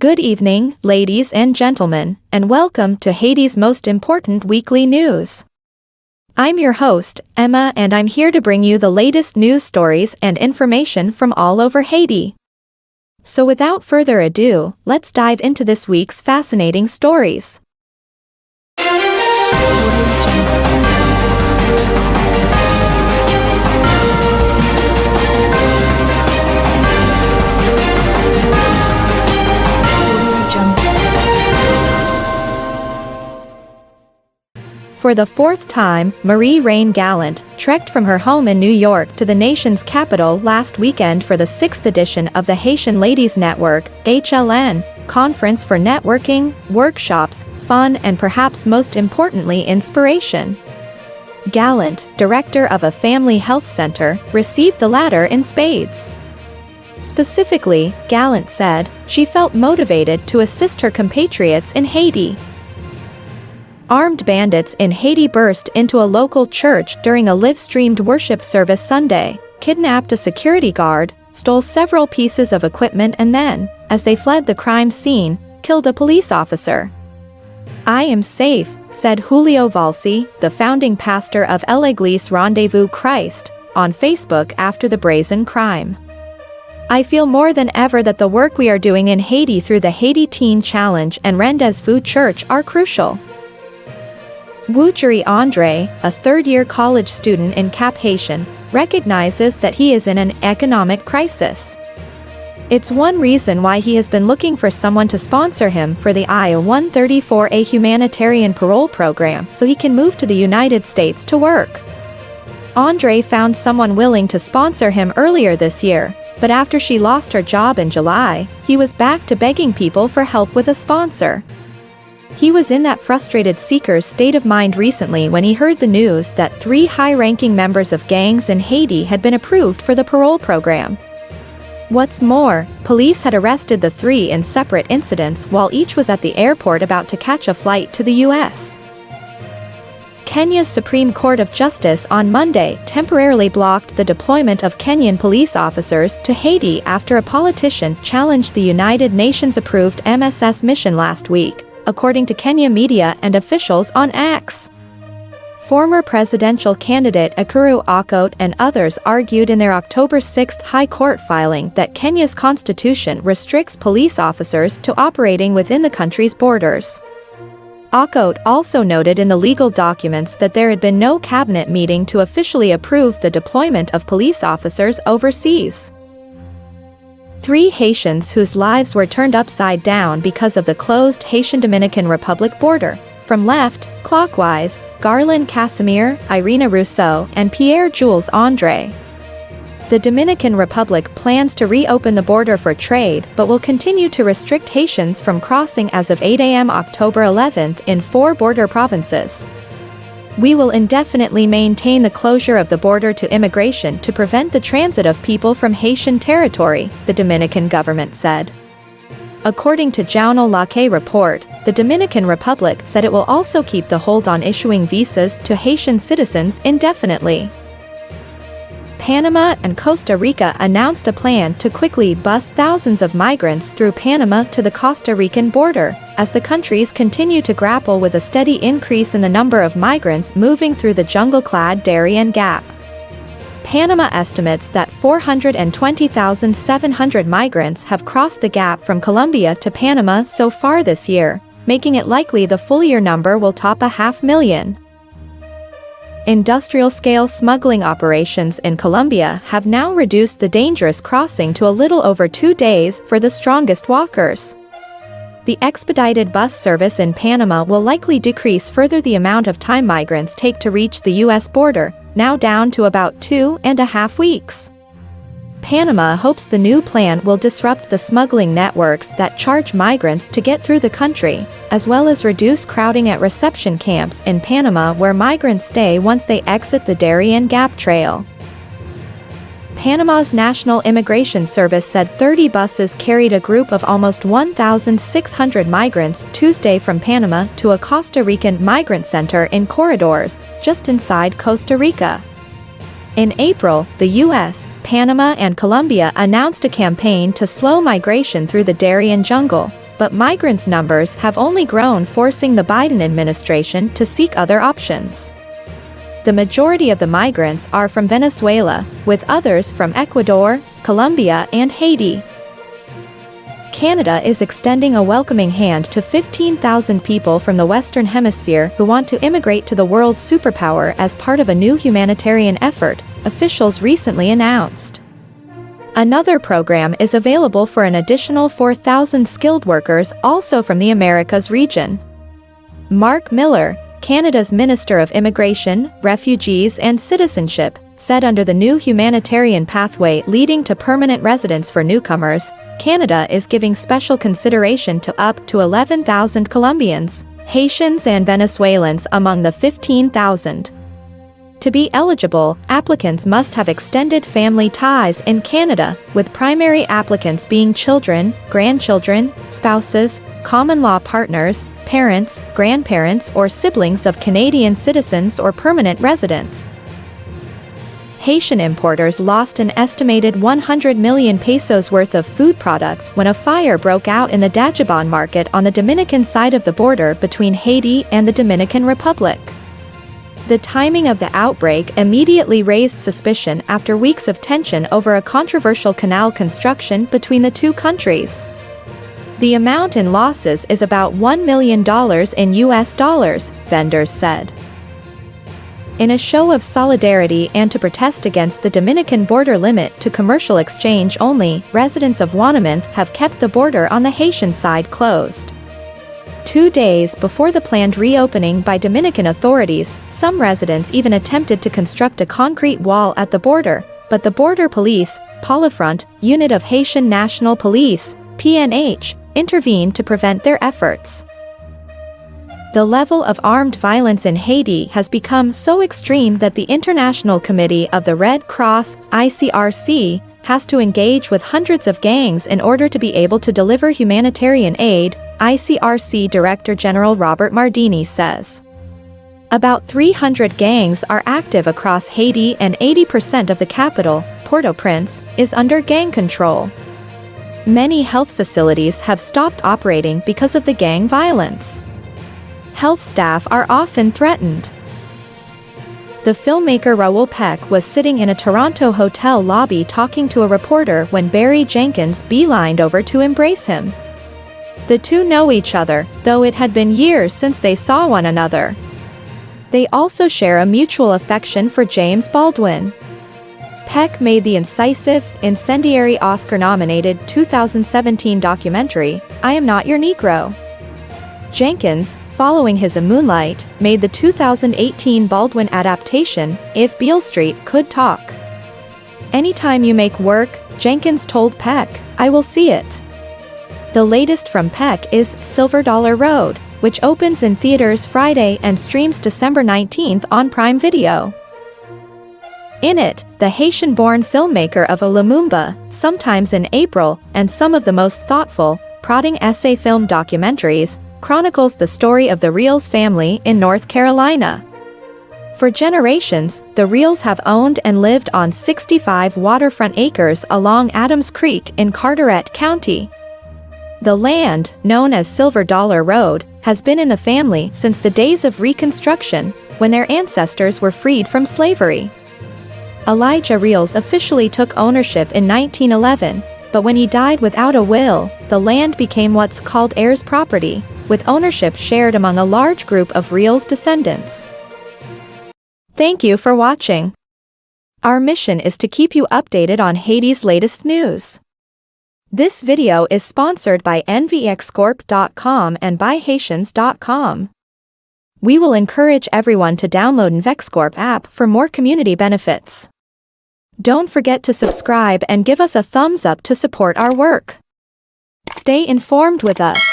Good evening, ladies and gentlemen, and welcome to Haiti's most important weekly news. I'm your host, Emma, and I'm here to bring you the latest news stories and information from all over Haiti. So without further ado, let's dive into this week's fascinating stories. For the fourth time, Reine Gallant trekked from her home in New York to the nation's capital last weekend for the 6th edition of the Haitian Ladies Network (HLN) conference for networking, workshops, fun, and perhaps most importantly inspiration. Gallant, director of a family health center, received the latter in spades. Specifically, Gallant said, she felt motivated to assist her compatriots in Haiti. Armed bandits in Haiti burst into a local church during a live-streamed worship service Sunday, kidnapped a security guard, stole several pieces of equipment and then, as they fled the crime scene, killed a police officer. "I am safe," said Julio Valsi, the founding pastor of L'Église Rendezvous Christ, on Facebook after the brazen crime. "I feel more than ever that the work we are doing in Haiti through the Haiti Teen Challenge and Rendezvous Church are crucial." Wouchery Andre, a third-year college student in Cap Haitian, recognizes that he is in an economic crisis. It's one reason why he has been looking for someone to sponsor him for the I-134A humanitarian parole program so he can move to the United States to work. Andre found someone willing to sponsor him earlier this year, but after she lost her job in July, he was back to begging people for help with a sponsor. He was in that frustrated seeker's state of mind recently when he heard the news that 3 high-ranking members of gangs in Haiti had been approved for the parole program. What's more, police had arrested the 3 in separate incidents while each was at the airport about to catch a flight to the U.S. Kenya's Supreme Court of Justice on Monday temporarily blocked the deployment of Kenyan police officers to Haiti after a politician challenged the United Nations-approved MSS mission last week, according to Kenya media and officials on X. Former presidential candidate Ekuru Aukot and others argued in their October 6 High Court filing that Kenya's constitution restricts police officers to operating within the country's borders. Aukot also noted in the legal documents that there had been no cabinet meeting to officially approve the deployment of police officers overseas. 3 Haitians whose lives were turned upside down because of the closed Haitian-Dominican Republic border, from left, clockwise, Garland Casimir, Irina Rousseau, and Pierre-Jules Andre. The Dominican Republic plans to reopen the border for trade but will continue to restrict Haitians from crossing as of 8 a.m. October 11 in 4 border provinces. "We will indefinitely maintain the closure of the border to immigration to prevent the transit of people from Haitian territory," the Dominican government said. According to Jounal Lakay report, the Dominican Republic said it will also keep the hold on issuing visas to Haitian citizens indefinitely. Panama and Costa Rica announced a plan to quickly bus thousands of migrants through Panama to the Costa Rican border, as the countries continue to grapple with a steady increase in the number of migrants moving through the jungle-clad Darien Gap. Panama estimates that 420,700 migrants have crossed the gap from Colombia to Panama so far this year, making it likely the full-year number will top 500,000. Industrial-scale smuggling operations in Colombia have now reduced the dangerous crossing to a little over 2 days for the strongest walkers. The expedited bus service in Panama will likely decrease further the amount of time migrants take to reach the U.S. border, now down to about 2.5 weeks. Panama hopes the new plan will disrupt the smuggling networks that charge migrants to get through the country, as well as reduce crowding at reception camps in Panama where migrants stay once they exit the Darien Gap Trail. Panama's National Immigration Service said 30 buses carried a group of almost 1,600 migrants Tuesday from Panama to a Costa Rican migrant center in Corredores, just inside Costa Rica. In April, the U.S., Panama and Colombia announced a campaign to slow migration through the Darien jungle, but migrants' numbers have only grown, forcing the Biden administration to seek other options. The majority of the migrants are from Venezuela, with others from Ecuador, Colombia, and Haiti. Canada is extending a welcoming hand to 15,000 people from the Western Hemisphere who want to immigrate to the world superpower as part of a new humanitarian effort, officials recently announced. Another program is available for an additional 4,000 skilled workers also from the Americas region. Mark Miller, Canada's Minister of Immigration, Refugees and Citizenship, said under the new humanitarian pathway leading to permanent residence for newcomers, Canada is giving special consideration to up to 11,000 Colombians, Haitians and Venezuelans among the 15,000. To be eligible, applicants must have extended family ties in Canada, with primary applicants being children, grandchildren, spouses, common-law partners, parents, grandparents or siblings of Canadian citizens or permanent residents. Haitian importers lost an estimated 100 million pesos worth of food products when a fire broke out in the Dajabon market on the Dominican side of the border between Haiti and the Dominican Republic. The timing of the outbreak immediately raised suspicion after weeks of tension over a controversial canal construction between the two countries. The amount in losses is about $1 million in US dollars, vendors said. In a show of solidarity and to protest against the Dominican border limit to commercial exchange only, residents of Wanaminthe have kept the border on the Haitian side closed. 2 days before the planned reopening by Dominican authorities, some residents even attempted to construct a concrete wall at the border, but the Border Police, Polifront, unit of Haitian National Police, PNH, intervened to prevent their efforts. The level of armed violence in Haiti has become so extreme that the International Committee of the Red Cross, ICRC, has to engage with hundreds of gangs in order to be able to deliver humanitarian aid, ICRC Director General Robert Mardini says. About 300 gangs are active across Haiti and 80% of the capital, Port-au-Prince, is under gang control. Many health facilities have stopped operating because of the gang violence. Health staff are often threatened. The filmmaker Raoul Peck was sitting in a Toronto hotel lobby talking to a reporter when Barry Jenkins beelined over to embrace him. The two know each other, though it had been years since they saw one another. They also share a mutual affection for James Baldwin. Peck made the incisive, incendiary Oscar-nominated 2017 documentary, I Am Not Your Negro. Jenkins, following his A Moonlight, made the 2018 Baldwin adaptation, If Beale Street Could Talk. Anytime you make work, Jenkins told Peck, I will see it. The latest from Peck is Silver Dollar Road, which opens in theaters Friday and streams December 19th on Prime Video. In it, the Haitian-born filmmaker of A Lumumba, Sometimes in April, and some of the most thoughtful, prodding essay film documentaries, chronicles the story of the Reels family in North Carolina. For generations, the Reels have owned and lived on 65 waterfront acres along Adams Creek in Carteret County. The land, known as Silver Dollar Road, has been in the family since the days of Reconstruction, when their ancestors were freed from slavery. Elijah Reels officially took ownership in 1911, but when he died without a will, the land became what's called heirs property, with ownership shared among a large group of Reels descendants. Thank you for watching. Our mission is to keep you updated on Haiti's latest news. This video is sponsored by nvexcorp.com and byhaitians.com. We will encourage everyone to download NVexcorp app for more community benefits. Don't forget to subscribe and give us a thumbs up to support our work. Stay informed with us.